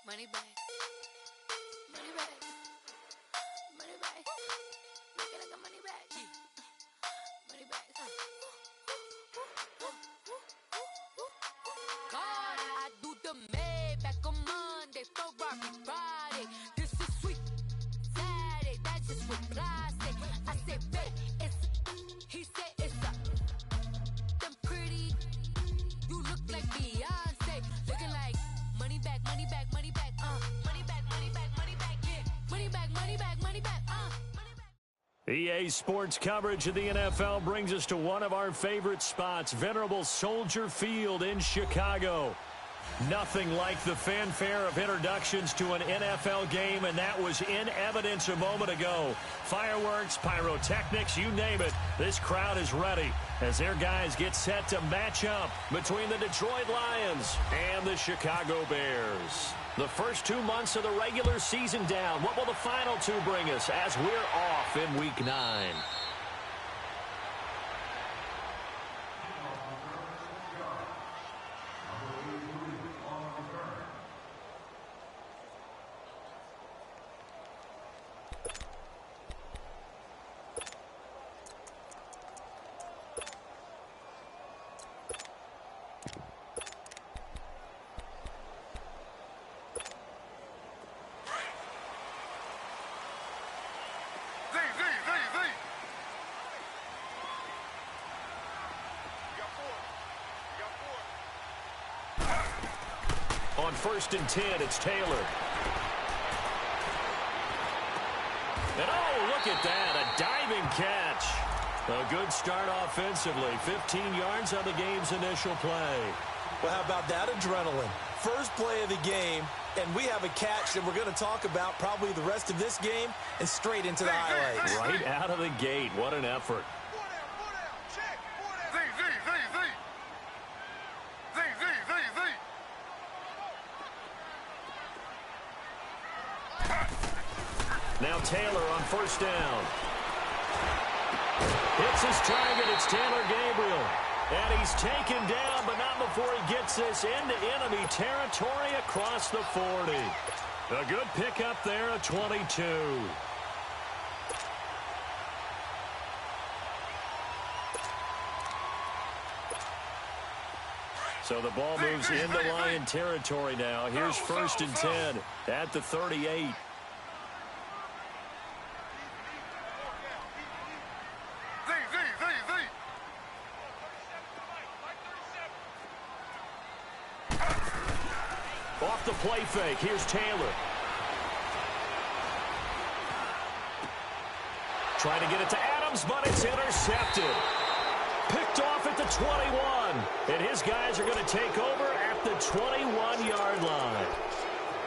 Money back. Money back. Money back. Make it like a money back. Money back. God, I do the Maybach on Monday, Ferrari Friday. This is sweet Saturday. That's just what I say. I say, babe, it's. He said it's a. Them pretty. You look like Beyonce. Looking like money back, money back, money back, money back, money back, money back, yeah. Money back, money back, money back, money back. EA Sports coverage of the NFL brings us to one of our favorite spots, venerable Soldier Field in Chicago. Nothing like the fanfare of introductions to an NFL game, and that was in evidence a moment ago. Fireworks, pyrotechnics, you name it. This crowd is ready as their guys get set to match up between the Detroit Lions and the Chicago Bears. The first 2 months of the regular season down. What will the final two bring us as we're off in Week 9? On 1st and 10, it's Taylor. And oh, look at that, a diving catch. A good start offensively, 15 yards on the game's initial play. Well, how about that adrenaline? First play of the game, and we have a catch that we're going to talk about probably the rest of this game and straight into the highlights. Right out of the gate, what an effort. Now Taylor on 1st down. Hits his target. It's Taylor Gabriel. And he's taken down, but not before he gets this into enemy territory across the 40. A good pickup there at 22. So the ball moves into Lion territory now. Here's 1st and 10 at the 38. Off the play fake, here's Taylor. Trying to get it to Adams, but it's intercepted. Picked off at the 21. And his guys are going to take over at the 21-yard line.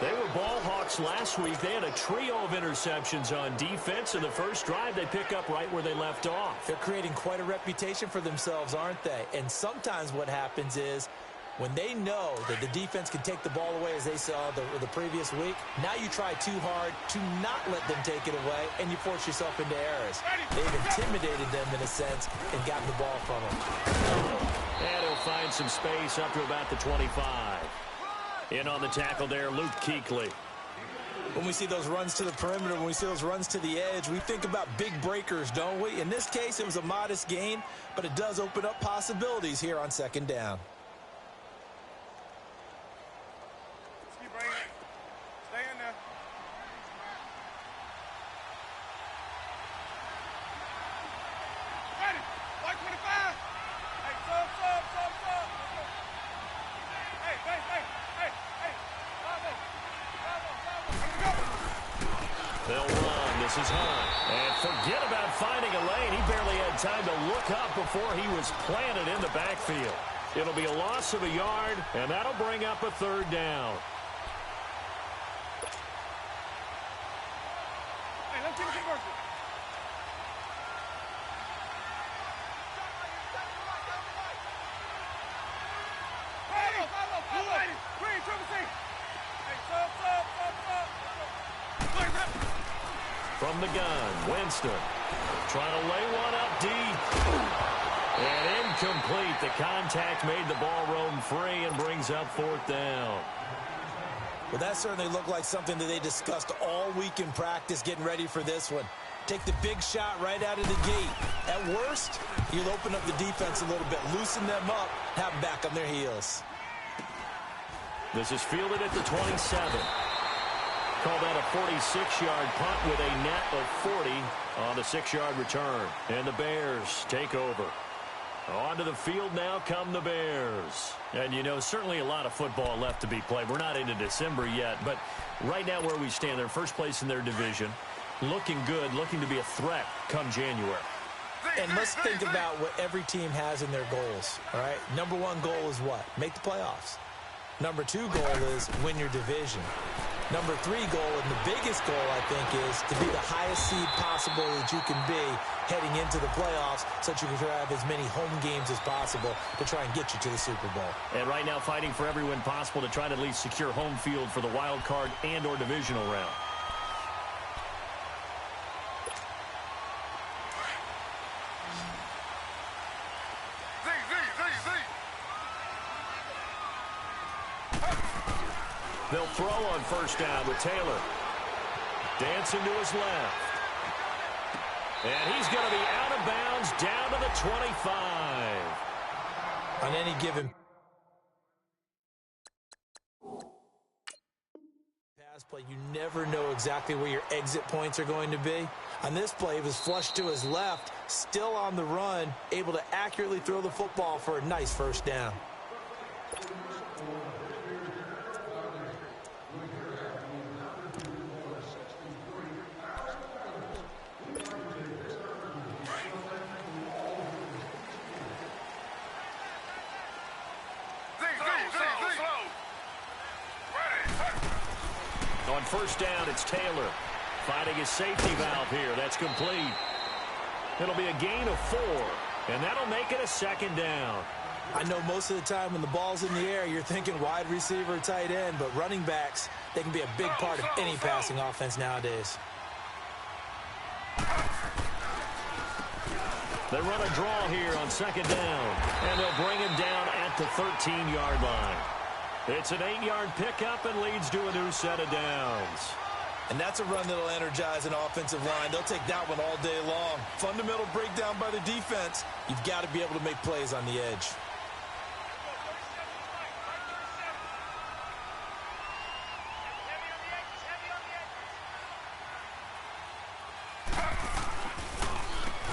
They were ball hawks last week. They had a trio of interceptions on defense. In the first drive, they pick up right where they left off. They're creating quite a reputation for themselves, aren't they? And sometimes what happens is, when they know that the defense can take the ball away, as they saw the previous week, now you try too hard to not let them take it away, and you force yourself into errors. They've intimidated them, in a sense, and gotten the ball from them. And he'll find some space up to about the 25. In on the tackle there, Luke Kuechly. When we see those runs to the perimeter, when we see those runs to the edge, we think about big breakers, don't we? In this case, it was a modest gain, but it does open up possibilities here on 2nd down. They'll run. This is Hunt. And forget about finding a lane. He barely had time to look up before he was planted in the backfield. It'll be a loss of a yard, and that'll bring up a 3rd down. Hey, let's get it working. From the gun, Winston trying to lay one up deep. And incomplete. The contact made the ball roam free and brings up 4th down. Well, that certainly looked like something that they discussed all week in practice getting ready for this one. Take the big shot right out of the gate. At worst, you'll open up the defense a little bit, loosen them up, have them back on their heels. This is fielded at the 27. Call that a 46-yard punt with a net of 40 on the 6-yard return. And the Bears take over. Onto the field now come the Bears. And, you know, certainly a lot of football left to be played. We're not into December yet, but right now where we stand, they're first place in their division. Looking good, looking to be a threat come January. And let's think about what every team has in their goals, all right? Number one goal is what? Make the playoffs. Number two goal is win your division. Number three goal, and the biggest goal, I think, is to be the highest seed possible that you can be heading into the playoffs so that you can have as many home games as possible to try and get you to the Super Bowl. And right now fighting for every win possible to try to at least secure home field for the wild card and or divisional round. They'll throw on first down with Taylor. Dancing to his left. And he's going to be out of bounds down to the 25. On any given pass play, you never know exactly where your exit points are going to be. On this play, he was flushed to his left, still on the run, able to accurately throw the football for a nice first down. On first down, it's Taylor finding his safety valve here. That's complete. It'll be a gain of 4, and that'll make it a second down. I know most of the time when the ball's in the air, you're thinking wide receiver, tight end, but running backs, they can be a big part of any passing offense nowadays. They run a draw here on second down, and they'll bring him down at the 13-yard line. It's an 8-yard pickup and leads to a new set of downs. And that's a run that'll energize an offensive line. They'll take that one all day long. Fundamental breakdown by the defense. You've got to be able to make plays on the edge.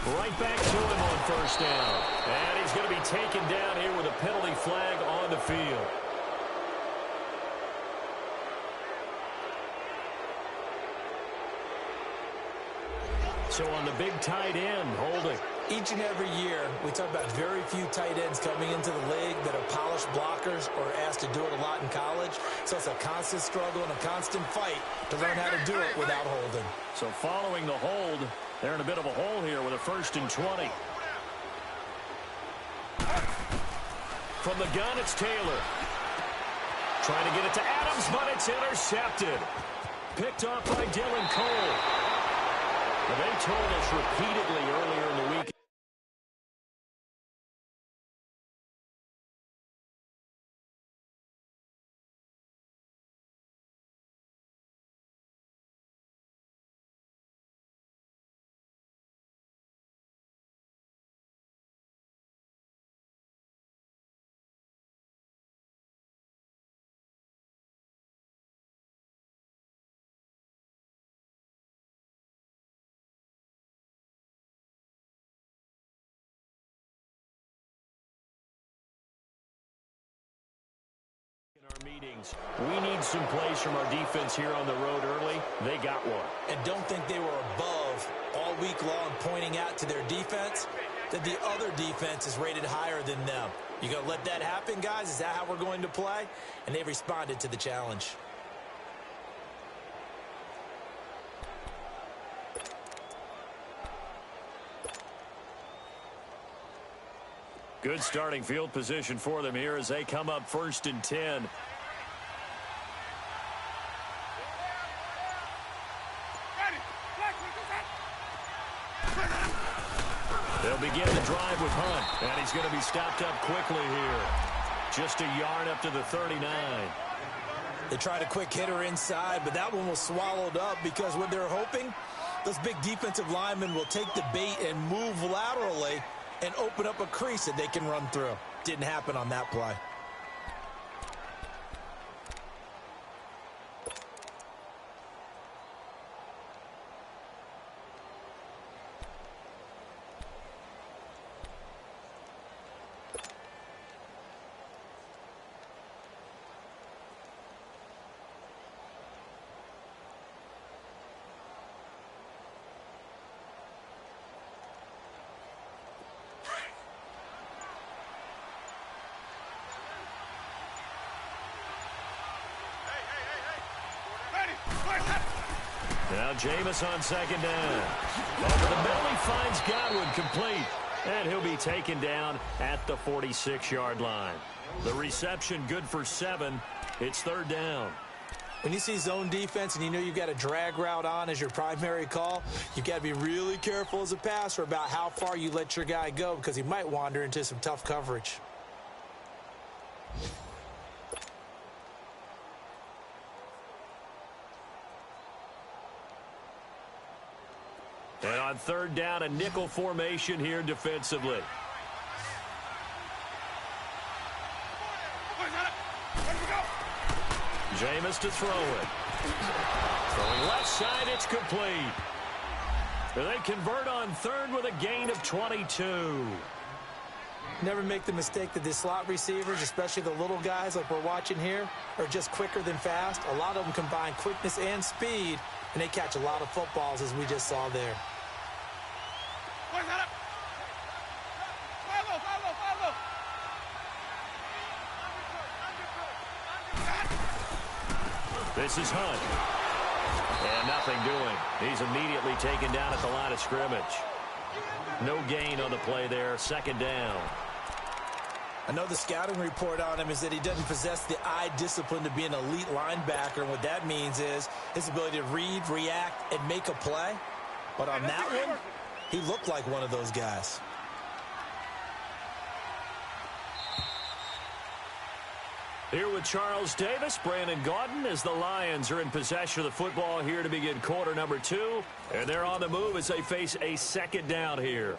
Right back to him on first down. And he's going to be taken down here with a penalty flag on the field. So on the big tight end, holding. Each and every year, we talk about very few tight ends coming into the league that are polished blockers or asked to do it a lot in college. So it's a constant struggle and a constant fight to learn how to do it without holding. So following the hold, they're in a bit of a hole here with a 1st and 20. From the gun, it's Taylor. Trying to get it to Adams, but it's intercepted. Picked off by Dylan Cole. Well, they told us repeatedly earlier in the week. Our meetings. We need some plays from our defense here on the road early. They got one. And don't think they were above all week long pointing out to their defense that the other defense is rated higher than them. You going to let that happen, guys? Is that how we're going to play? And they responded to the challenge. Good starting field position for them here as they come up 1st and 10. They'll begin the drive with Hunt, and he's going to be stopped up quickly here. Just a yard up to the 39. They tried a quick hitter inside, but that one was swallowed up because what they're hoping, those big defensive linemen will take the bait and move laterally and open up a crease that they can run through. Didn't happen on that play. Now Jameis on second down. Over the middle, he finds Godwin complete. And he'll be taken down at the 46-yard line. The reception good for 7. It's third down. When you see zone defense and you know you've got a drag route on as your primary call, you've got to be really careful as a passer about how far you let your guy go because he might wander into some tough coverage. And on third down, a nickel formation here defensively. Jameis to throw it. Throwing left side, it's complete. They convert on third with a gain of 22. Never make the mistake that the slot receivers, especially the little guys like we're watching here, are just quicker than fast. A lot of them combine quickness and speed, and they catch a lot of footballs, as we just saw there. This is Hunt. And nothing doing. He's immediately taken down at the line of scrimmage. No gain on the play there. Second down. I know the scouting report on him is that he doesn't possess the eye discipline to be an elite linebacker, and what that means is his ability to read, react, and make a play. But on that one, he looked like one of those guys. Here with Charles Davis, Brandon Gaudin, as the Lions are in possession of the football here to begin quarter number 2. And they're on the move as they face a second down here.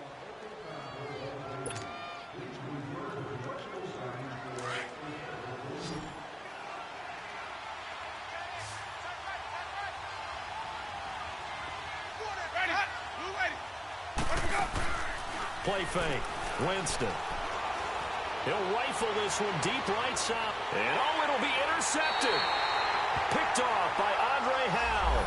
Play fake. Winston. He'll rifle this one deep right side. And, it'll be intercepted. Picked off by Andre Howell.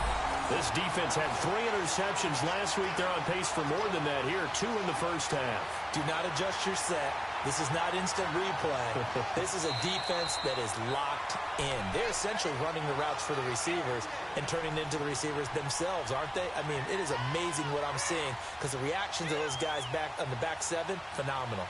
This defense had 3 interceptions last week. They're on pace for more than that here. 2 in the first half. Do not adjust your set. This is not instant replay. This is a defense that is locked in. They're essentially running the routes for the receivers and turning into the receivers themselves, aren't they? I mean, it is amazing what I'm seeing because the reactions of those guys back on the back 7, phenomenal.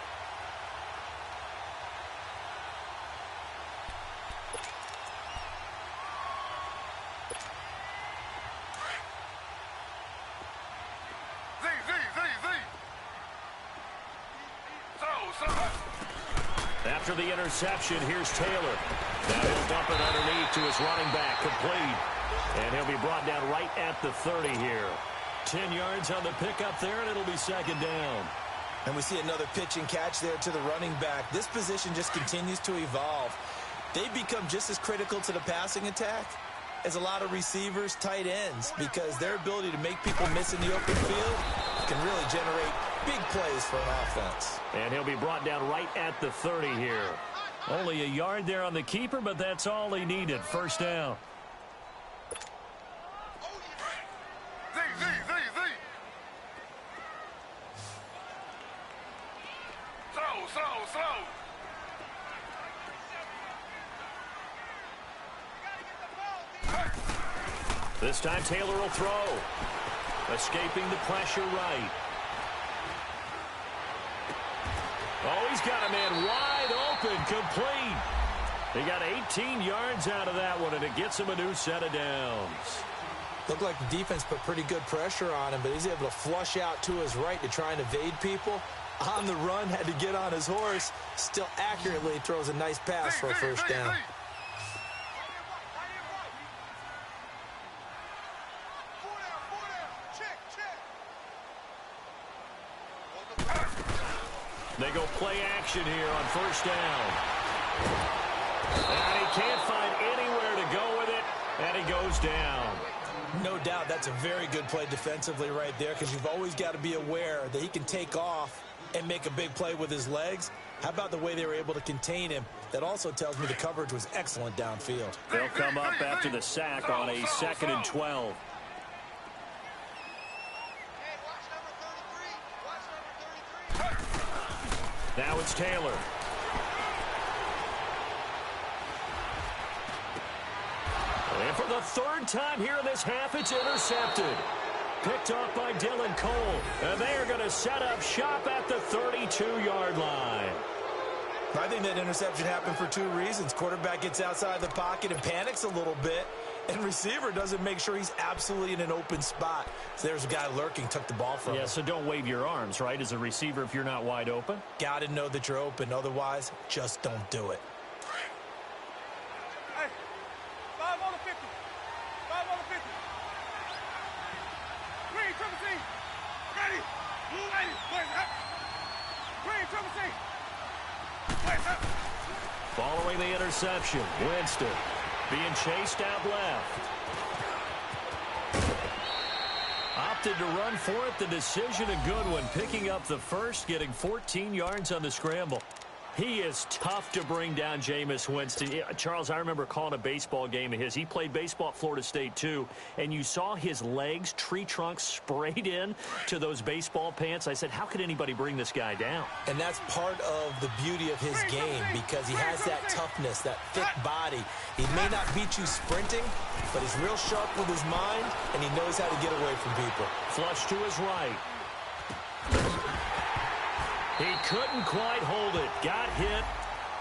After the interception, here's Taylor. Now he'll dump it underneath to his running back, complete. And he'll be brought down right at the 30 here. 10 yards on the pickup there, and it'll be second down. And we see another pitch and catch there to the running back. This position just continues to evolve. They become just as critical to the passing attack as a lot of receivers, tight ends, because their ability to make people miss in the open field can really generate big plays for an offense. And he'll be brought down right at the 30 here. Only a yard there on the keeper, but that's all he needed. First down. This time Taylor will throw. Escaping the pressure right. Oh, he's got a man wide open, complete. He got 18 yards out of that one, and it gets him a new set of downs. Looked like the defense put pretty good pressure on him, but he's able to flush out to his right to try and evade people. On the run, had to get on his horse. Still accurately throws a nice pass for a first down. They go play action here on first down. And he can't find anywhere to go with it, and he goes down. No doubt that's a very good play defensively right there, because you've always got to be aware that he can take off and make a big play with his legs. How about the way they were able to contain him? That also tells me the coverage was excellent downfield. They'll come up after the sack on a 2nd and 12. Now it's Taylor. And for the 3rd time here in this half, it's intercepted. Picked off by Dylan Cole. And they're going to set up shop at the 32-yard line. I think that interception happened for 2 reasons. Quarterback gets outside the pocket and panics a little bit, and receiver doesn't make sure he's absolutely in an open spot. So there's a guy lurking, took the ball from him. Yeah, so don't wave your arms, right, as a receiver if you're not wide open? Got to know that you're open. Otherwise, just don't do it. Hey, 5 on the 50. 5 on the 50. Green, triple C. Ready. Blue lady. Where's up? Green, triple C. Following the interception, Winston being chased out left. Opted to run for it. The decision a good one. Picking up the first, getting 14 yards on the scramble. He is tough to bring down, Jameis Winston. Charles, I remember calling a baseball game of his. He played baseball at Florida State, too, and you saw his legs, tree trunks sprayed in to those baseball pants. I said, how could anybody bring this guy down? And that's part of the beauty of his game, because he has that toughness, that thick body. He may not beat you sprinting, but he's real sharp with his mind, and he knows how to get away from people. Flush to his right. He couldn't quite hold it. Got hit.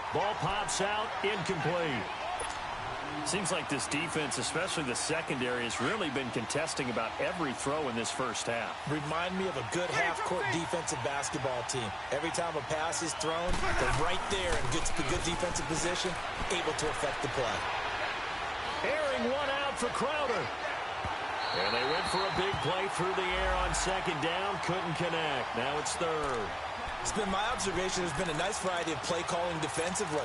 Ball pops out. Incomplete. Seems like this defense, especially the secondary, has really been contesting about every throw in this first half. Remind me of a good half-court defensive basketball team. Every time a pass is thrown, they're right there in good defensive position, able to affect the play. Airing one out for Crowder. And they went for a big play through the air on 2nd down. Couldn't connect. Now it's 3rd. It's been my observation there's been a nice variety of play calling defensively.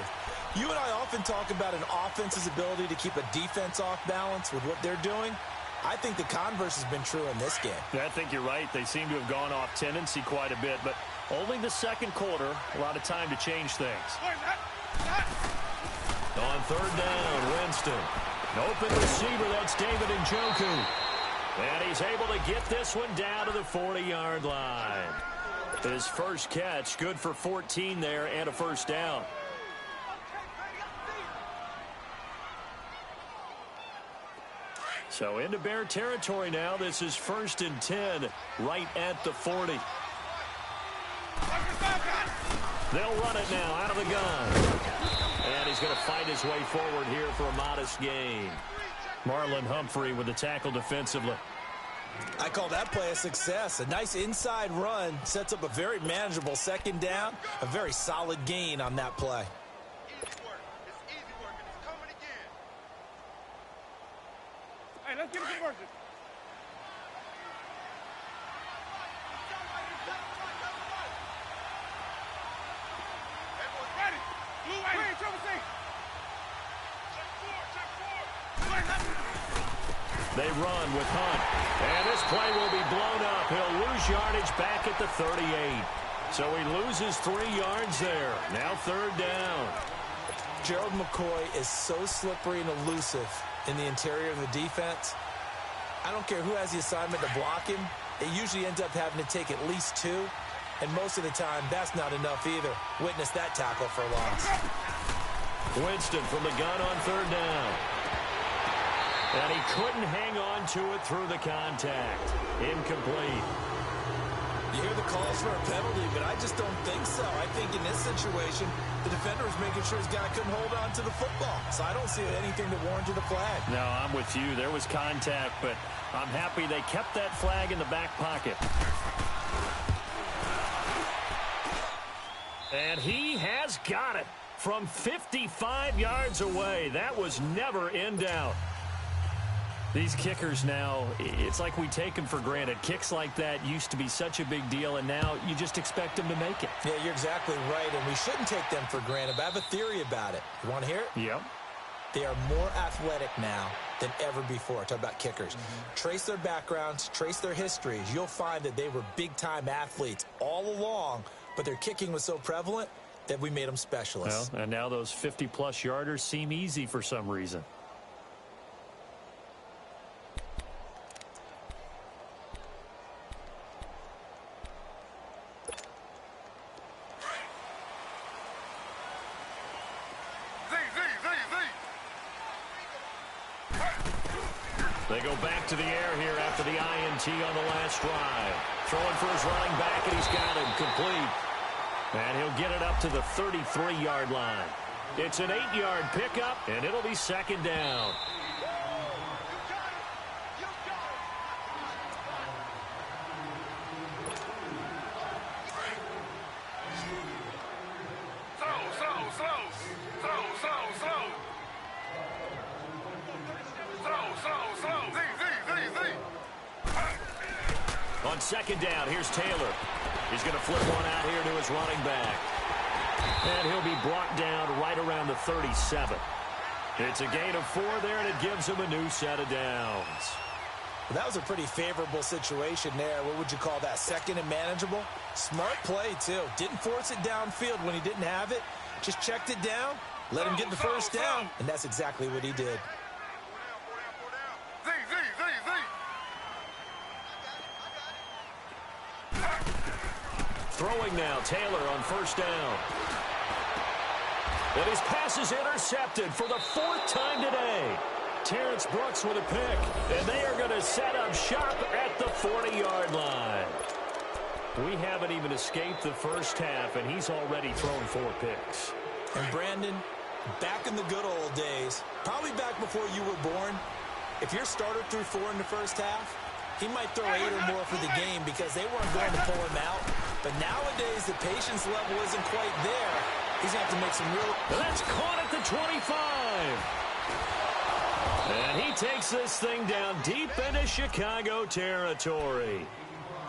You and I often talk about an offense's ability to keep a defense off balance with what they're doing. I think the converse has been true in this game. Yeah, I think you're right. They seem to have gone off tendency quite a bit, but only the 2nd quarter, a lot of time to change things. On 3rd down, Winston. An open receiver, that's David Njoku. And he's able to get this one down to the 40-yard line. His first catch, good for 14 there and a first down. So into Bear territory now. This is 1st and 10, right at the 40. They'll run it now out of the gun. And he's going to fight his way forward here for a modest gain. Marlon Humphrey with the tackle defensively. I call that play a success. A nice inside run sets up a very manageable 2nd down. A very solid gain on that play. Easy work. It's easy work, and it's coming again. Hey, let's get a conversion. Everyone's ready. Blue lady. Triple C. Check 4. They run with Hunt. And this play will be blown up. He'll lose yardage back at the 38. So he loses 3 yards there. Now 3rd down. Gerald McCoy is so slippery and elusive in the interior of the defense. I don't care who has the assignment to block him. It usually ends up having to take at least 2. And most of the time, that's not enough either. Witness that tackle for a loss. Winston from the gun on 3rd down. And he couldn't hang on to it through the contact. Incomplete. You hear the calls for a penalty, but I just don't think so. I think in this situation, the defender was making sure his guy couldn't hold on to the football. So I don't see anything that warranted a flag. No, I'm with you. There was contact, but I'm happy they kept that flag in the back pocket. And he has got it from 55 yards away. That was never in doubt. These kickers now, it's like we take them for granted. Kicks like that used to be such a big deal, and now you just expect them to make it. Yeah, you're exactly right, and we shouldn't take them for granted, but I have a theory about it. You want to hear it? Yep. They are more athletic now than ever before. Talk about kickers. Trace their backgrounds, trace their histories. You'll find that they were big-time athletes all along, but their kicking was so prevalent that we made them specialists. Well, and now those 50-plus yarders seem easy for some reason. They go back to the air here after the INT on the last drive. Throwing for his running back, and he's got him complete. And he'll get it up to the 33-yard line. It's an 8-yard pickup, and it'll be second down. On second down, here's Taylor. He's going to flip one out here to his running back. And he'll be brought down right around the 37. It's a gain of 4 there, and it gives him a new set of downs. Well, that was a pretty favorable situation there. What would you call that? Second and manageable? Smart play, too. Didn't force it downfield when he didn't have it. Just checked it down, let him get the first down, and that's exactly what he did. Throwing now, Taylor on first down. And his pass is intercepted for the 4th time today. Terrence Brooks with a pick. And they are going to set up shop at the 40-yard line. We haven't even escaped the first half, and he's already thrown 4 picks. And Brandon, back in the good old days, probably back before you were born, if your starter threw 4 in the first half, he might throw 8 or more for the game because they weren't going to pull him out. But nowadays, the patience level isn't quite there. He's going to have to make some real... That's caught at the 25. And he takes this thing down deep into Chicago territory.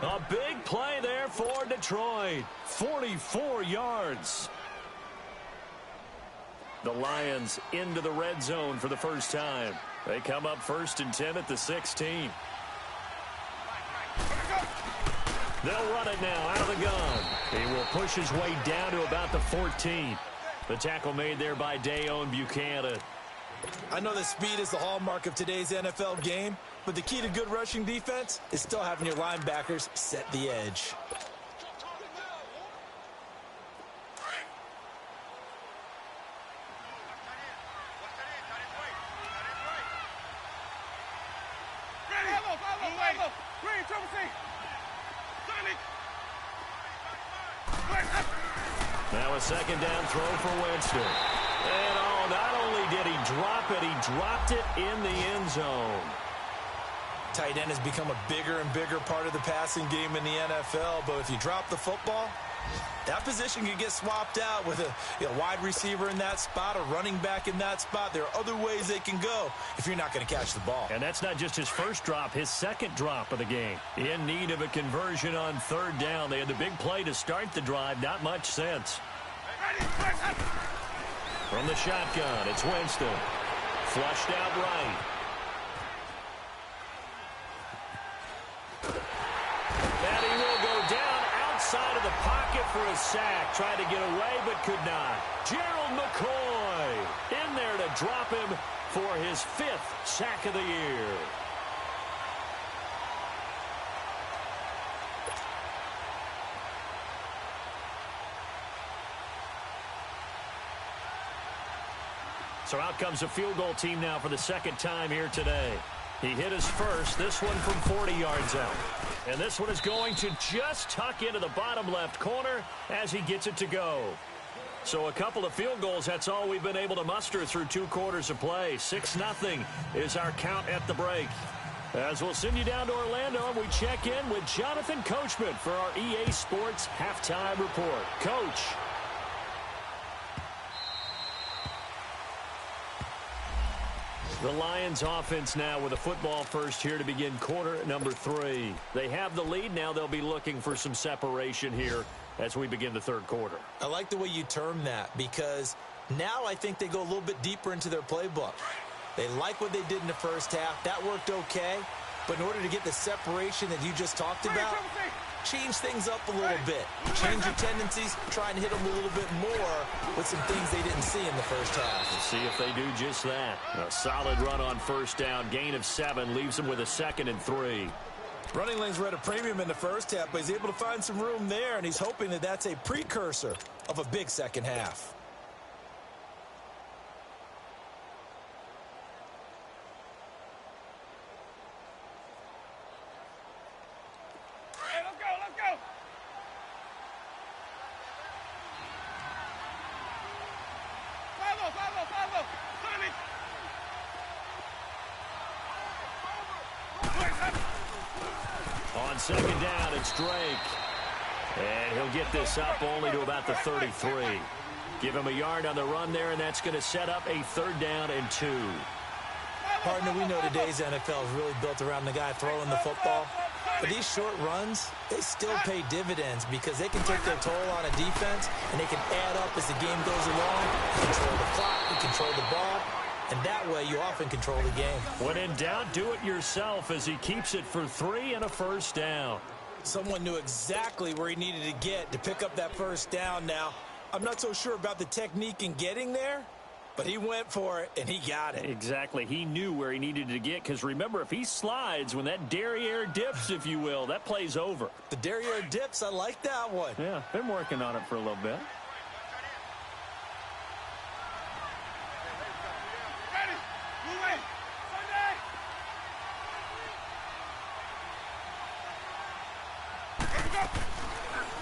A big play there for Detroit. 44 yards. The Lions into the red zone for the first time. They come up 1st and 10 at the 16. They'll run it now out of the gun. He will push his way down to about the 14. The tackle made there by Dayon Buchanan. I know that speed is the hallmark of today's NFL game, but the key to good rushing defense is still having your linebackers set the edge. Now a second down throw for Winston. And not only did he drop it, he dropped it in the end zone. Tight end has become a bigger and bigger part of the passing game in the NFL, but if you drop the football, that position can get swapped out with a wide receiver in that spot, a running back in that spot. There are other ways they can go if you're not going to catch the ball. And that's not just his first drop, his second drop of the game. In need of a conversion on 3rd down. They had the big play to start the drive, not much sense. From the shotgun, it's Winston. Flushed out right. And he will go down outside of the pocket for a sack. Tried to get away, but could not. Gerald McCoy in there to drop him for his 5th sack of the year. So out comes a field goal team now for the 2nd time here today. He hit his first, this one from 40 yards out. And this one is going to just tuck into the bottom left corner as he gets it to go. So a couple of field goals, that's all we've been able to muster through 2 quarters of play. 6-0 is our count at the break. As we'll send you down to Orlando, we check in with Jonathan Coachman for our EA Sports Halftime Report. Coach. The Lions offense now with a football first here to begin quarter number 3. They have the lead. Now they'll be looking for some separation here as we begin the third quarter. I like the way you term that because now I think they go a little bit deeper into their playbook. They like what they did in the first half. That worked okay. But in order to get the separation that you just talked about, change things up a little bit. Change your tendencies, try and hit them a little bit more with some things they didn't see in the first half. Let's see if they do just that. A solid run on first down. Gain of 7 leaves them with a 2nd and 3. Running lanes were at a premium in the first half, but he's able to find some room there, and he's hoping that that's a precursor of a big second half. On 2nd down, it's Drake. And he'll get this up only to about the 33. Give him a yard on the run there, and that's going to set up a 3rd down and 2. Partner, we know today's NFL is really built around the guy throwing the football. But these short runs, they still pay dividends because they can take their toll on a defense, and they can add up as the game goes along. You control the clock, you control the ball. And that way, you often control the game. When in doubt, do it yourself as he keeps it for 3 and a 1st down. Someone knew exactly where he needed to get to pick up that 1st down now. I'm not so sure about the technique in getting there, but he went for it, and he got it. Exactly. He knew where he needed to get because, remember, if he slides, when that derriere dips, if you will, that play's over. The derriere dips, I like that one. Yeah, been working on it for a little bit.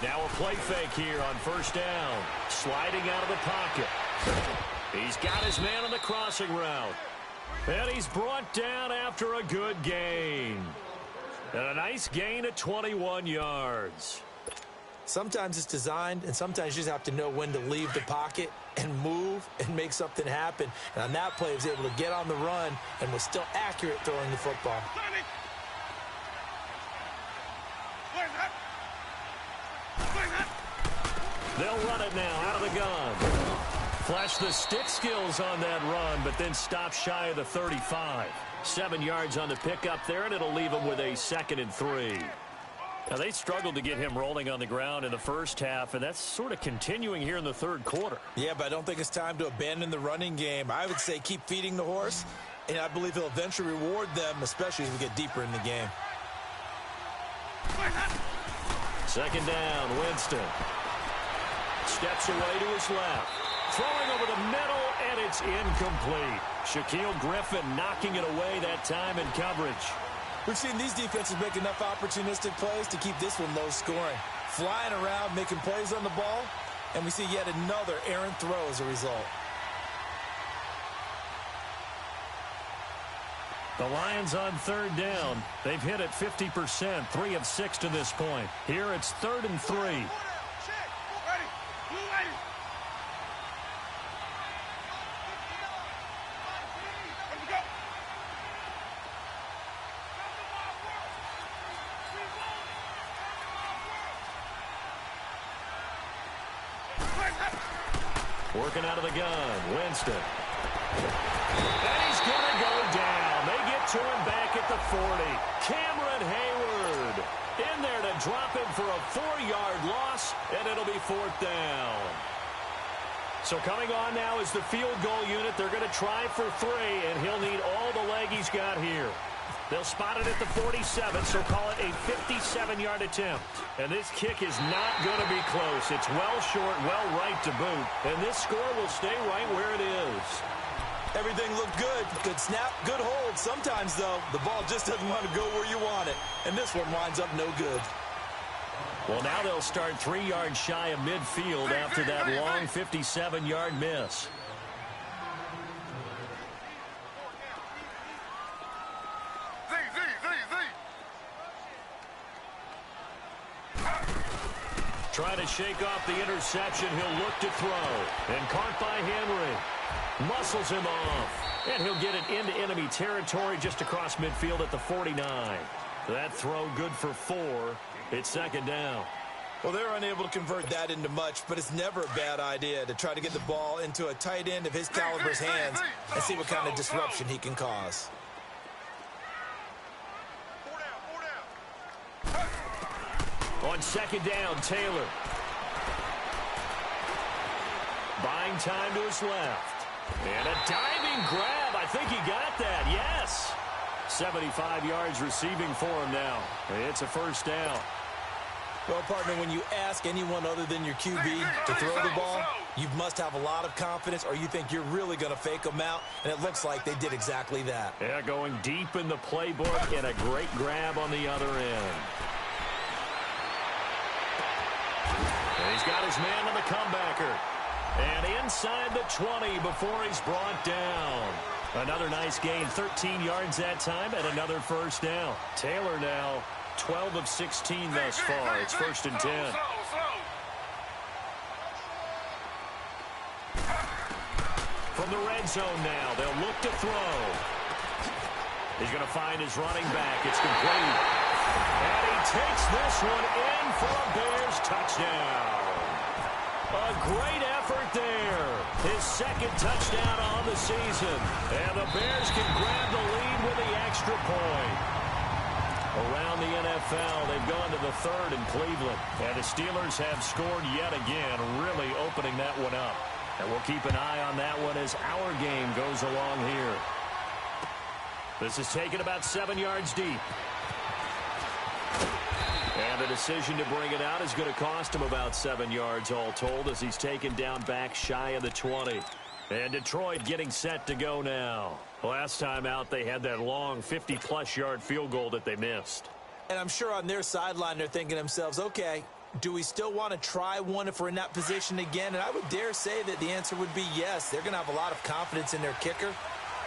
Now a play fake here on 1st down. Sliding out of the pocket. He's got his man on the crossing route. And he's brought down after a good gain. And a nice gain of 21 yards. Sometimes it's designed, and sometimes you just have to know when to leave the pocket and move and make something happen. And on that play, he was able to get on the run and was still accurate throwing the football. They'll run it now out of the gun. Flash the stick skills on that run, but then stop shy of the 35. 7 yards on the pickup there, and it'll leave them with a 2nd and 3. Now, they struggled to get him rolling on the ground in the first half, and that's sort of continuing here in the third quarter. Yeah, but I don't think it's time to abandon the running game. I would say keep feeding the horse, and I believe he'll eventually reward them, especially as we get deeper in the game. 2nd down, Winston. Steps away to his left. Throwing over the middle, and it's incomplete. Shaquille Griffin knocking it away that time in coverage. We've seen these defenses make enough opportunistic plays to keep this one low scoring. Flying around, making plays on the ball, and we see yet another errant throw as a result. The Lions on 3rd down. They've hit it 50%, 3 of 6 to this point. Here it's 3rd and 3. Working out of the gun, Winston. And he's going to go down. They get to him back at the 40. Cameron Hayward in there to drop him for a 4-yard loss, and it'll be 4th down. So coming on now is the field goal unit. They're going to try for 3, and he'll need all the leg he's got here. They'll spot it at the 47, so call it a 57-yard attempt. And this kick is not going to be close. It's well short, well right to boot. And this score will stay right where it is. Everything looked good. Good snap, good hold. Sometimes, though, the ball just doesn't want to go where you want it. And this one winds up no good. Well, now they'll start 3 yards shy of midfield after that long 57-yard miss. Trying to shake off the interception. He'll look to throw. And caught by Henry. Muscles him off. And he'll get it into enemy territory just across midfield at the 49. That throw good for 4. It's second down. Well, they're unable to convert that into much, but it's never a bad idea to try to get the ball into a tight end of his caliber's hands and see what kind of disruption he can cause. On second down, Taylor. Buying time to his left. And a diving grab. I think he got that. Yes. 75 yards receiving for him now. It's a first down. Well, partner, when you ask anyone other than your QB to throw the ball, you must have a lot of confidence or you think you're really going to fake them out, and it looks like they did exactly that. Yeah, going deep in the playbook and a great grab on the other end. And he's got his man on the comebacker. And inside the 20 before he's brought down. Another nice gain, 13 yards that time, and another first down. Taylor now 12 of 16 thus far. It's first and 10. From the red zone now, they'll look to throw. He's going to find his running back. It's complete. And he takes this one in for a Bears touchdown. A great effort there. His second touchdown on the season. And the Bears can grab the lead with the extra point. Around the NFL, they've gone to the third in Cleveland. And the Steelers have scored yet again, really opening that one up. And we'll keep an eye on that one as our game goes along here. This is taken about 7 yards deep. And the decision to bring it out is going to cost him about 7 yards all told as he's taken down back shy of the 20. And Detroit getting set to go now. Last time out, they had that long 50-plus yard field goal that they missed. And I'm sure on their sideline they're thinking to themselves, okay, do we still want to try one if we're in that position again? And I would dare say that the answer would be yes. They're going to have a lot of confidence in their kicker.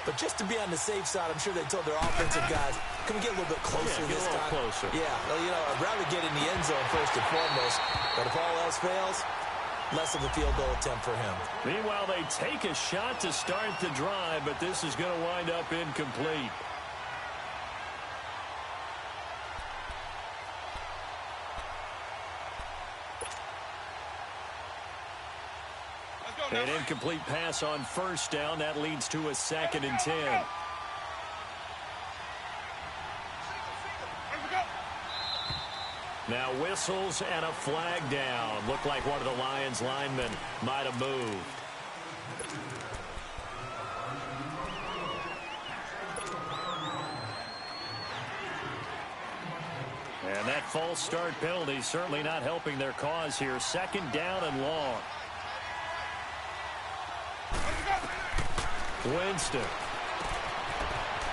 But just to be on the safe side, I'm sure they told their offensive guys, can we get a little bit closer this time? Closer. Yeah, well, you know, I'd rather get in the end zone first and foremost. But if all else fails, less of a field goal attempt for him. Meanwhile, they take a shot to start the drive, but this is going to wind up incomplete. An incomplete pass on first down. That leads to a 2nd and 10. Now whistles and a flag down. Looked like one of the Lions linemen might have moved. And that false start penalty certainly not helping their cause here. 2nd down and long. Winston.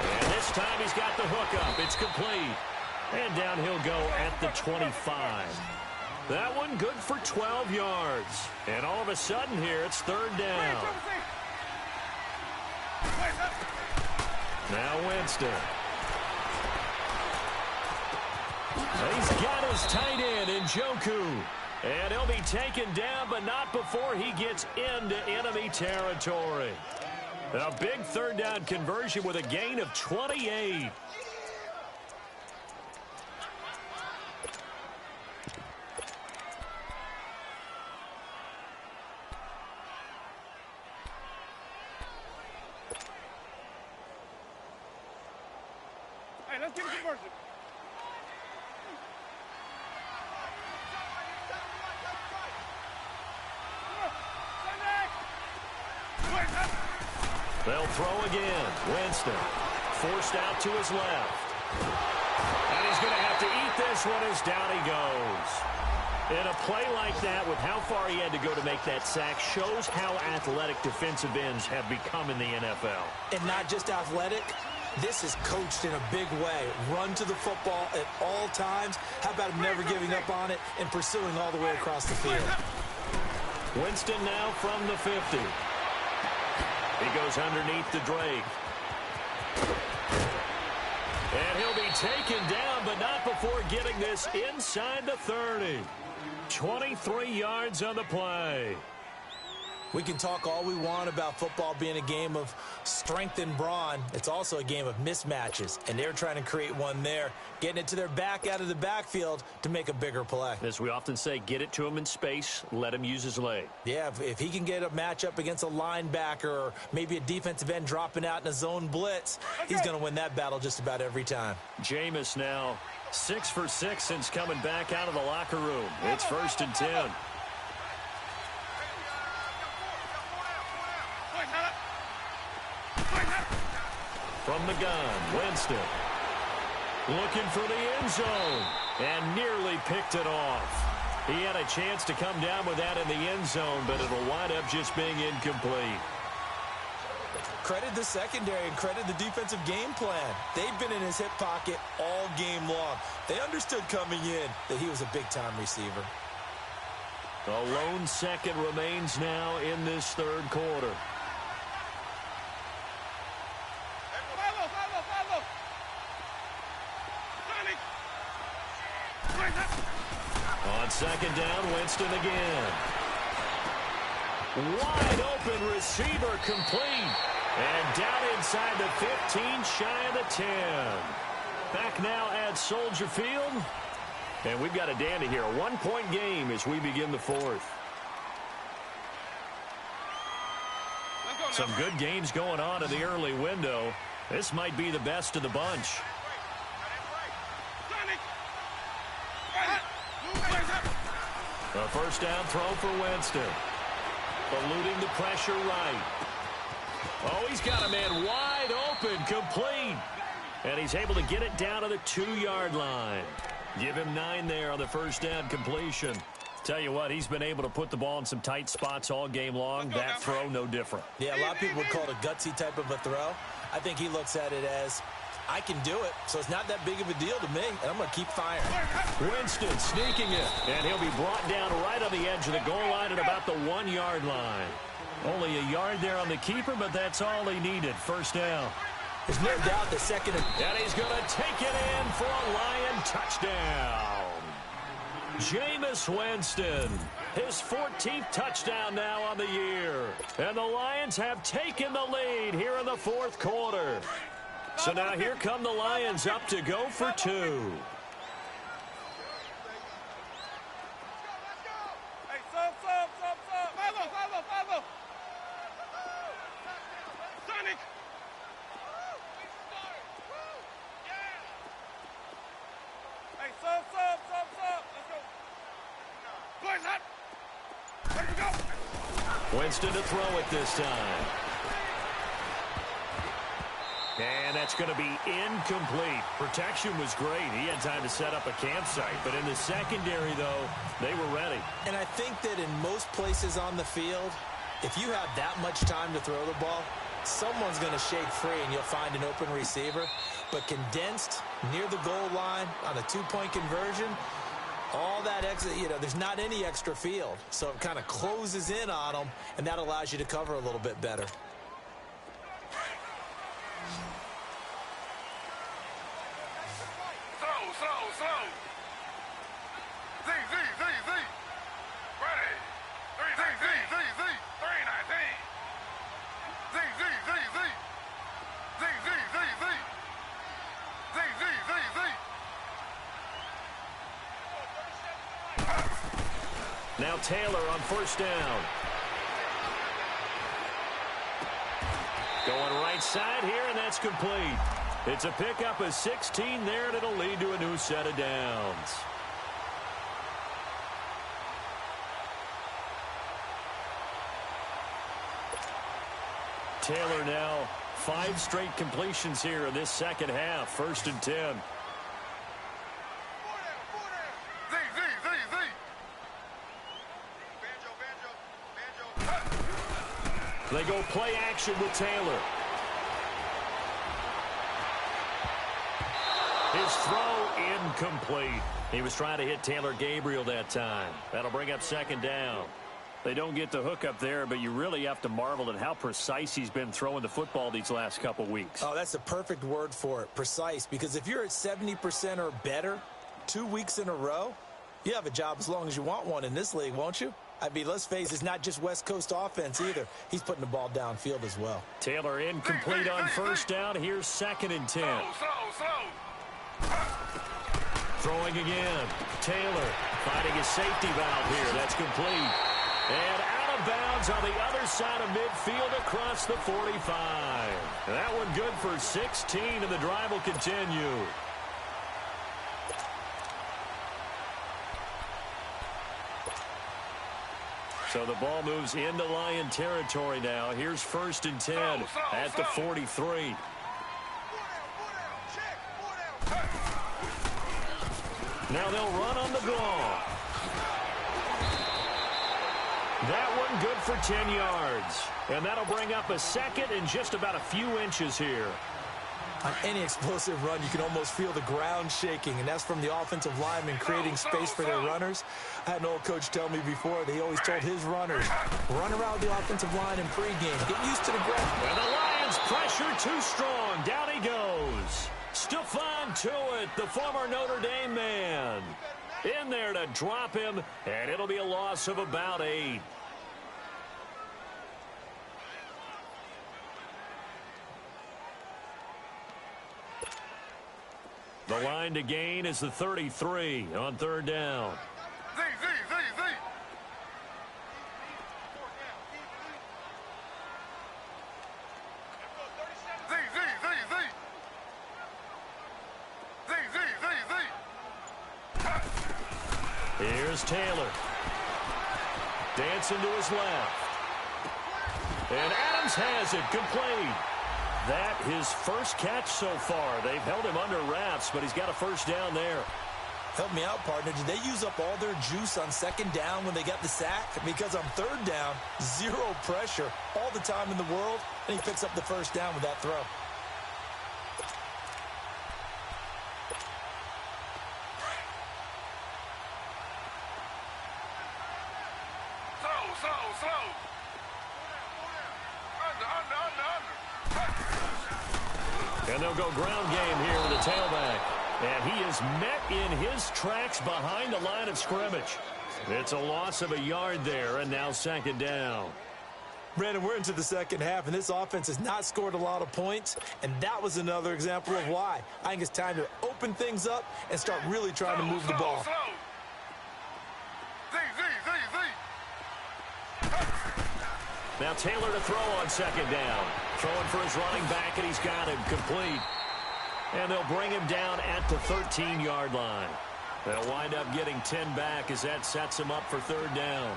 And this time he's got the hook up. It's complete. And down he'll go at the 25. That one good for 12 yards. And all of a sudden here, it's 3rd down. Now Winston. He's got his tight end in Njoku. And he'll be taken down, but not before he gets into enemy territory. A big 3rd down conversion with a gain of 28. Hey, let's get a conversion. They'll throw again. Winston forced out to his left. And he's going to have to eat this one as down he goes. In a play like that, with how far he had to go to make that sack, shows how athletic defensive ends have become in the NFL. And not just athletic, this is coached in a big way. Run to the football at all times. How about him never giving up on it and pursuing all the way across the field? Winston now from the 50. He goes underneath the Drake. And he'll be taken down, but not before getting this inside the 30. 23 yards on the play. We can talk all we want about football being a game of strength and brawn. It's also a game of mismatches, and they're trying to create one there, getting it to their back out of the backfield to make a bigger play. As we often say, get it to him in space, let him use his leg. Yeah, if he can get a matchup against a linebacker or maybe a defensive end dropping out in a zone blitz, he's going to win that battle just about every time. Jameis now 6 for 6 since coming back out of the locker room. It's 1st and 10. From the gun, Winston looking for the end zone and nearly picked it off. He had a chance to come down with that in the end zone, but it'll wind up just being incomplete. Credit the secondary and credit the defensive game plan. They've been in his hip pocket all game long. They understood coming in that he was a big-time receiver. A lone second remains now in this third quarter. On second down, Winston again. Wide open receiver complete. And down inside the 15, shy of the 10. Back now at Soldier Field. And we've got a dandy here. A 1-point game as we begin the fourth. Some good games going on in the early window. This might be the best of the bunch. A first down throw for Winston. Eluding the pressure right. Oh, he's got a man wide open, complete. And he's able to get it down to the 2-yard line. Give him 9 there on the first down completion. Tell you what, he's been able to put the ball in some tight spots all game long. That throw, no different. Yeah, a lot of people would call it a gutsy type of a throw. I think he looks at it as, I can do it, so it's not that big of a deal to me, and I'm going to keep firing. Winston sneaking it, and he'll be brought down right on the edge of the goal line at about the 1-yard line. Only a yard there on the keeper, but that's all he needed. First down. There's no doubt the second. And he's going to take it in for a Lion touchdown. Jameis Winston, his 14th touchdown now on the year. And the Lions have taken the lead here in the fourth quarter. So now here come the Lions up to go for 2. Winston to throw it this time. And that's going to be incomplete. Protection was great. He had time to set up a campsite. But in the secondary, though, they were ready. And I think that in most places on the field, if you have that much time to throw the ball, someone's going to shake free and you'll find an open receiver. But condensed near the goal line on a 2-point conversion, all that extra, there's not any extra field. So it kind of closes in on them, and that allows you to cover a little bit better. Now Taylor on first down. Going right side here, and that's complete. It's a pickup of 16 there, and it'll lead to a new set of downs. Taylor now 5 straight completions here in this second half. 1st and 10. They go play action with Taylor. His throw incomplete. He was trying to hit Taylor Gabriel that time. That'll bring up second down. They don't get the hook up there, but you really have to marvel at how precise he's been throwing the football these last couple weeks. Oh, that's the perfect word for it, precise. Because if you're at 70% or better 2 weeks in a row, you have a job as long as you want one in this league, won't you? I mean, let's face it, it's not just West Coast offense either. He's putting the ball downfield as well. Taylor incomplete on first down. Here's 2nd and 10. Throwing again. Taylor finding a safety valve here. That's complete. And out of bounds on the other side of midfield across the 45. That one good for 16, and the drive will continue. So the ball moves into Lion territory now. Here's 1st and 10 at the 43. Now they'll run on the draw. That one good for 10 yards. And that'll bring up a 2nd and just about a few inches here. On any explosive run, you can almost feel the ground shaking, and that's from the offensive linemen creating space for their runners. I had an old coach tell me before, they always told his runners, run around the offensive line in pregame. Get used to the ground. And the Lions pressure too strong. Down he goes. Stephon Tuitt, the former Notre Dame man. In there to drop him, and it'll be a loss of about 8. The line to gain is the 33 on 3rd down. Z. Here's Taylor. Dancing to his left. And Adams has it complete. That his first catch so far. They've held him under wraps, but he's got a first down there. Help me out, partner. Did they use up all their juice on 2nd down when they got the sack? Because on 3rd down, 0 pressure all the time in the world, and he picks up the first down with that throw. Slow. Under. And they'll go ground game here with the tailback. And he is met in his tracks behind the line of scrimmage. It's a loss of a yard there, and now 2nd down. Brandon, we're into the 2nd half, and this offense has not scored a lot of points, and that was another example of why. I think it's time to open things up and start really trying to move the ball. Now Taylor to throw on 2nd down. Throwing for his running back, and he's got him complete. And they'll bring him down at the 13-yard line. They'll wind up getting 10 back as that sets him up for 3rd down.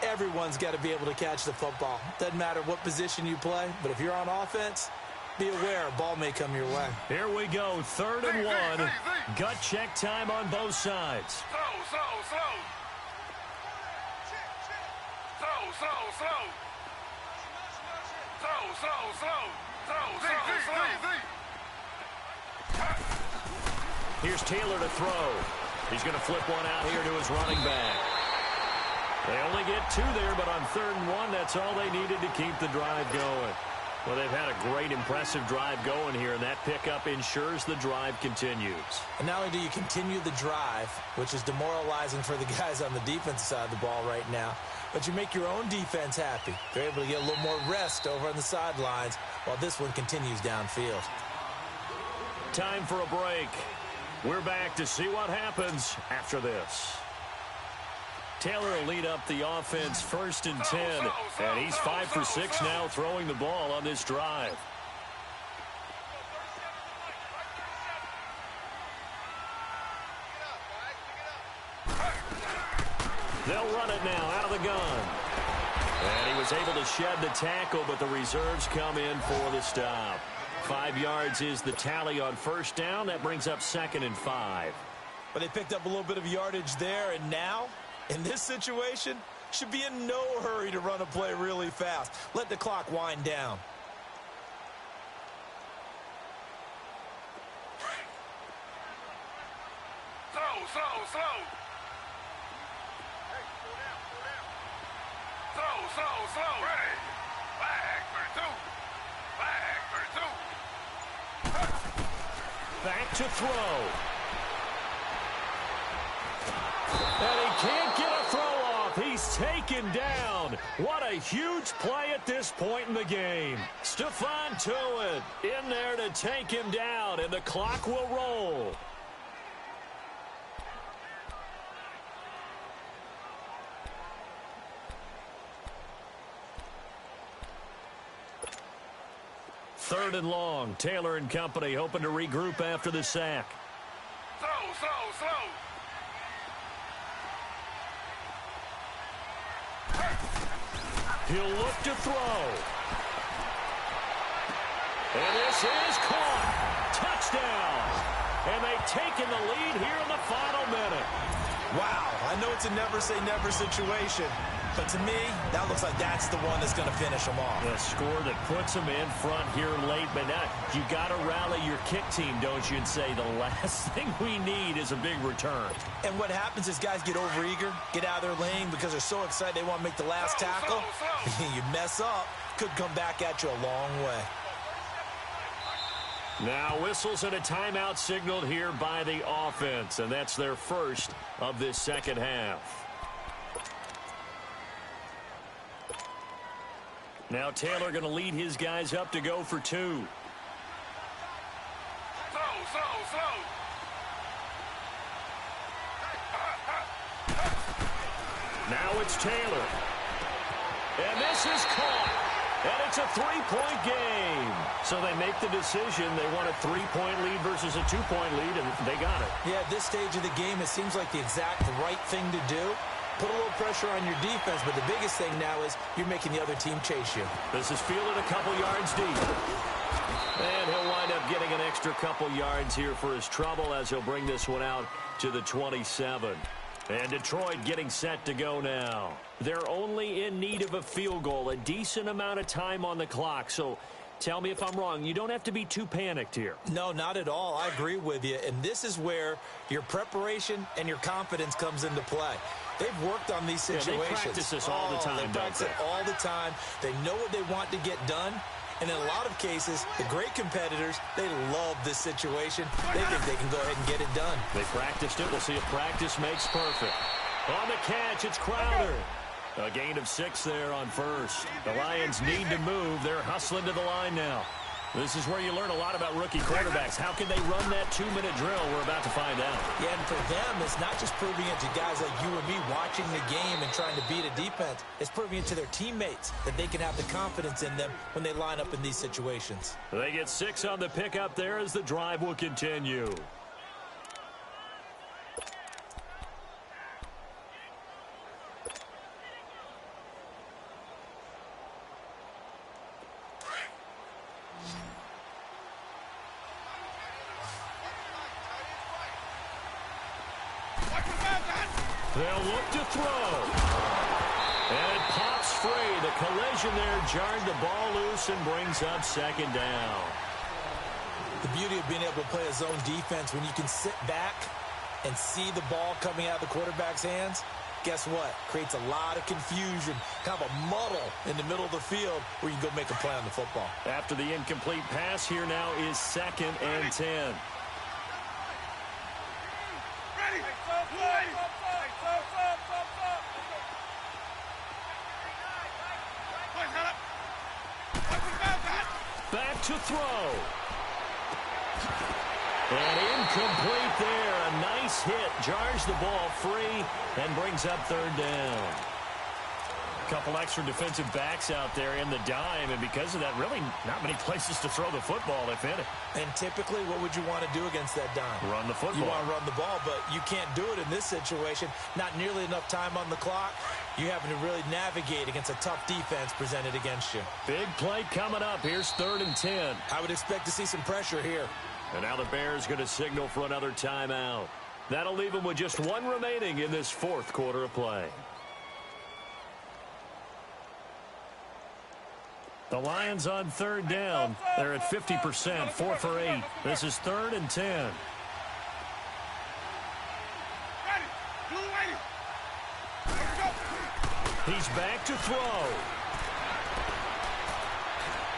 Everyone's got to be able to catch the football. Doesn't matter what position you play, but if you're on offense, be aware a ball may come your way. Here we go, 3rd and 1. Gut check time on both sides. Here's Taylor to throw. He's going to flip one out here to his running back. They only get 2 there, but on 3rd and 1, that's all they needed to keep the drive going. Well, they've had a great, impressive drive going here, and that pickup ensures the drive continues. And not only do you continue the drive, which is demoralizing for the guys on the defensive side of the ball right now, but you make your own defense happy. They're able to get a little more rest over on the sidelines while this one continues downfield. Time for a break. We're back to see what happens after this. Taylor will lead up the offense 1st and 10, and he's 5 for 6 now throwing the ball on this drive. They'll run it now out of the gun. And he was able to shed the tackle, but the reserves come in for the stop. 5 yards is the tally on 1st down. That brings up 2nd and 5. But they picked up a little bit of yardage there, and now, in this situation, should be in no hurry to run a play really fast. Let the clock wind down. Slow. Ready. Flag for 2. Back to throw. And he can't get a throw off. He's taken down. What a huge play at this point in the game. Stephon Tuitt in there to take him down, and the clock will roll. Third and long. Taylor and company hoping to regroup after the sack. Slow. He'll look to throw. And this is caught. Touchdown. And they've taken the lead here in the final minute. Wow, I know it's a never-say-never situation, but to me, that looks like that's the one that's going to finish them off. A score that puts them in front here late, but now you got to rally your kick team, don't you, and say the last thing we need is a big return. And what happens is guys get overeager, get out of their lane because they're so excited they want to make the last tackle. You mess up, could come back at you a long way. Now whistles and a timeout signaled here by the offense, and that's their first of this second half. Now Taylor going to lead his guys up to go for two. Slow. Now it's Taylor. And this is caught. And it's a three-point game. So they make the decision. They want a three-point lead versus a two-point lead, and they got it. Yeah, at this stage of the game, it seems like the exact right thing to do. Put a little pressure on your defense, but the biggest thing now is you're making the other team chase you. This is fielded a couple yards deep. And he'll wind up getting an extra couple yards here for his trouble as he'll bring this one out to the 27. And Detroit getting set to go now. They're only in need of a field goal, a decent amount of time on the clock. So tell me if I'm wrong. You don't have to be too panicked here. No, not at all. I agree with you. And this is where your preparation and your confidence comes into play. They've worked on these situations. Yeah, they practice this all the time, They practice it all the time. They know what they want to get done. And in a lot of cases, the great competitors, they love this situation. They think they can go ahead and get it done. They practiced it. We'll see if practice makes perfect. On the catch, it's Crowder. A gain of 6 there on first. The Lions need to move. They're hustling to the line now. This is where you learn a lot about rookie quarterbacks. How can they run that 2-minute drill? We're about to find out. Yeah, and for them, it's not just proving it to guys like you and me watching the game and trying to beat a defense. It's proving it to their teammates that they can have the confidence in them when they line up in these situations. They get 6 on the pickup there as the drive will continue. They'll look to throw. And it pops free. The collision there jarred the ball loose and brings up second down. The beauty of being able to play a zone defense when you can sit back and see the ball coming out of the quarterback's hands, guess what? Creates a lot of confusion, kind of a muddle in the middle of the field where you can go make a play on the football. After the incomplete pass, here now is 2nd and 10. Back to throw. And incomplete there. A nice hit. Jars the ball free and brings up 3rd down. A couple extra defensive backs out there in the dime, and because of that, really not many places to throw the football, if any. And typically, what would you want to do against that dime? Run the football. You want to run the ball, but you can't do it in this situation. Not nearly enough time on the clock. You having to really navigate against a tough defense presented against you. Big play coming up. Here's 3rd and 10. I would expect to see some pressure here. And now the Bears going to signal for another timeout. That'll leave them with just 1 remaining in this 4th quarter of play. The Lions on 3rd down. They're at 50%, 4 for 8. This is 3rd and 10. He's back to throw.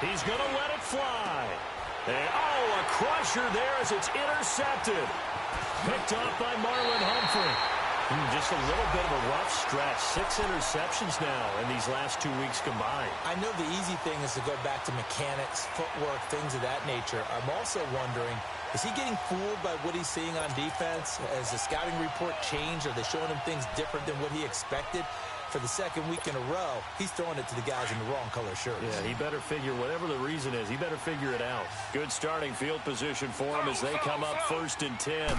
He's going to let it fly. And, oh, a crusher there as it's intercepted. Picked off by Marlon Humphrey. Just a little bit of a rough stretch. 6 interceptions now in these last 2 weeks combined. I know the easy thing is to go back to mechanics, footwork, things of that nature. I'm also wondering, is he getting fooled by what he's seeing on defense? Has the scouting report changed? Are they showing him things different than what he expected? For the second week in a row, he's throwing it to the guys in the wrong color shirts. Yeah, he better figure, whatever the reason is, he better figure it out. Good starting field position for him as they come up 1st and 10.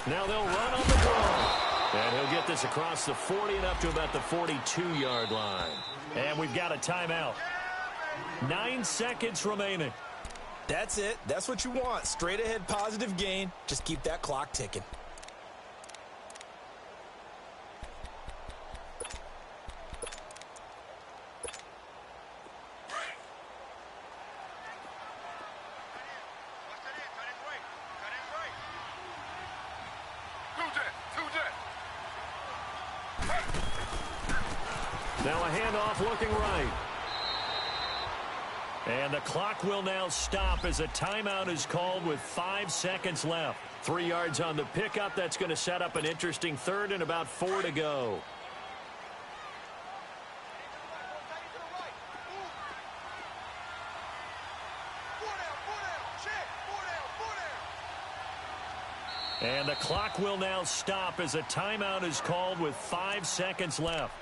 Now they'll run on the draw. And he'll get this across the 40 and up to about the 42-yard line. And we've got a timeout. 9 seconds remaining. That's it. That's what you want. Straight ahead positive gain. Just keep that clock ticking. Now a handoff looking right. And the clock will now stop as a timeout is called with 5 seconds left. 3 yards on the pickup. That's going to set up an interesting 3rd and about 4 to go. And the clock will now stop as a timeout is called with 5 seconds left.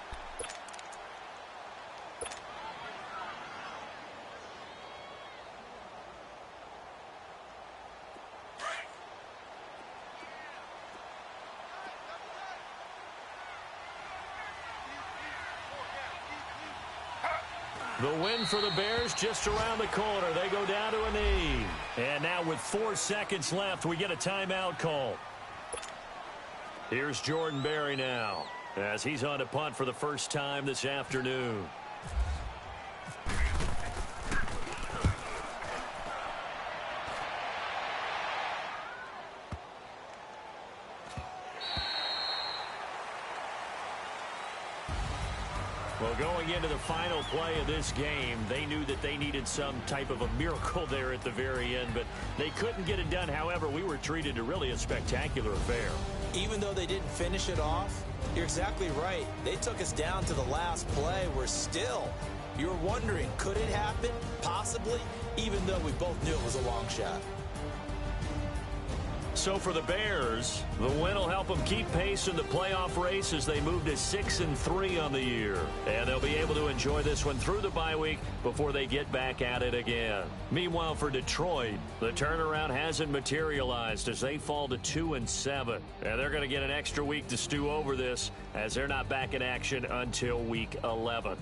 The win for the Bears just around the corner. They go down to a knee. And now with 4 seconds left, we get a timeout call. Here's Jordan Berry now as he's on to punt for the first time this afternoon. Well, going into the final play of this game, they knew that they needed some type of a miracle there at the very end, but they couldn't get it done. However, we were treated to really a spectacular affair. Even though they didn't finish it off, you're exactly right. They took us down to the last play. We're still, you're wondering, could it happen? Possibly, even though we both knew it was a long shot. So for the Bears, the win will help them keep pace in the playoff race as they move to 6-3 on the year. And they'll be able to enjoy this one through the bye week before they get back at it again. Meanwhile, for Detroit, the turnaround hasn't materialized as they fall to 2-7. And they're going to get an extra week to stew over this as they're not back in action until week 11.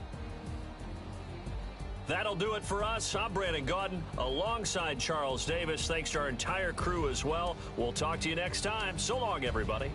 That'll do it for us. I'm Brandon Gaudin alongside Charles Davis. Thanks to our entire crew as well. We'll talk to you next time. So long, everybody.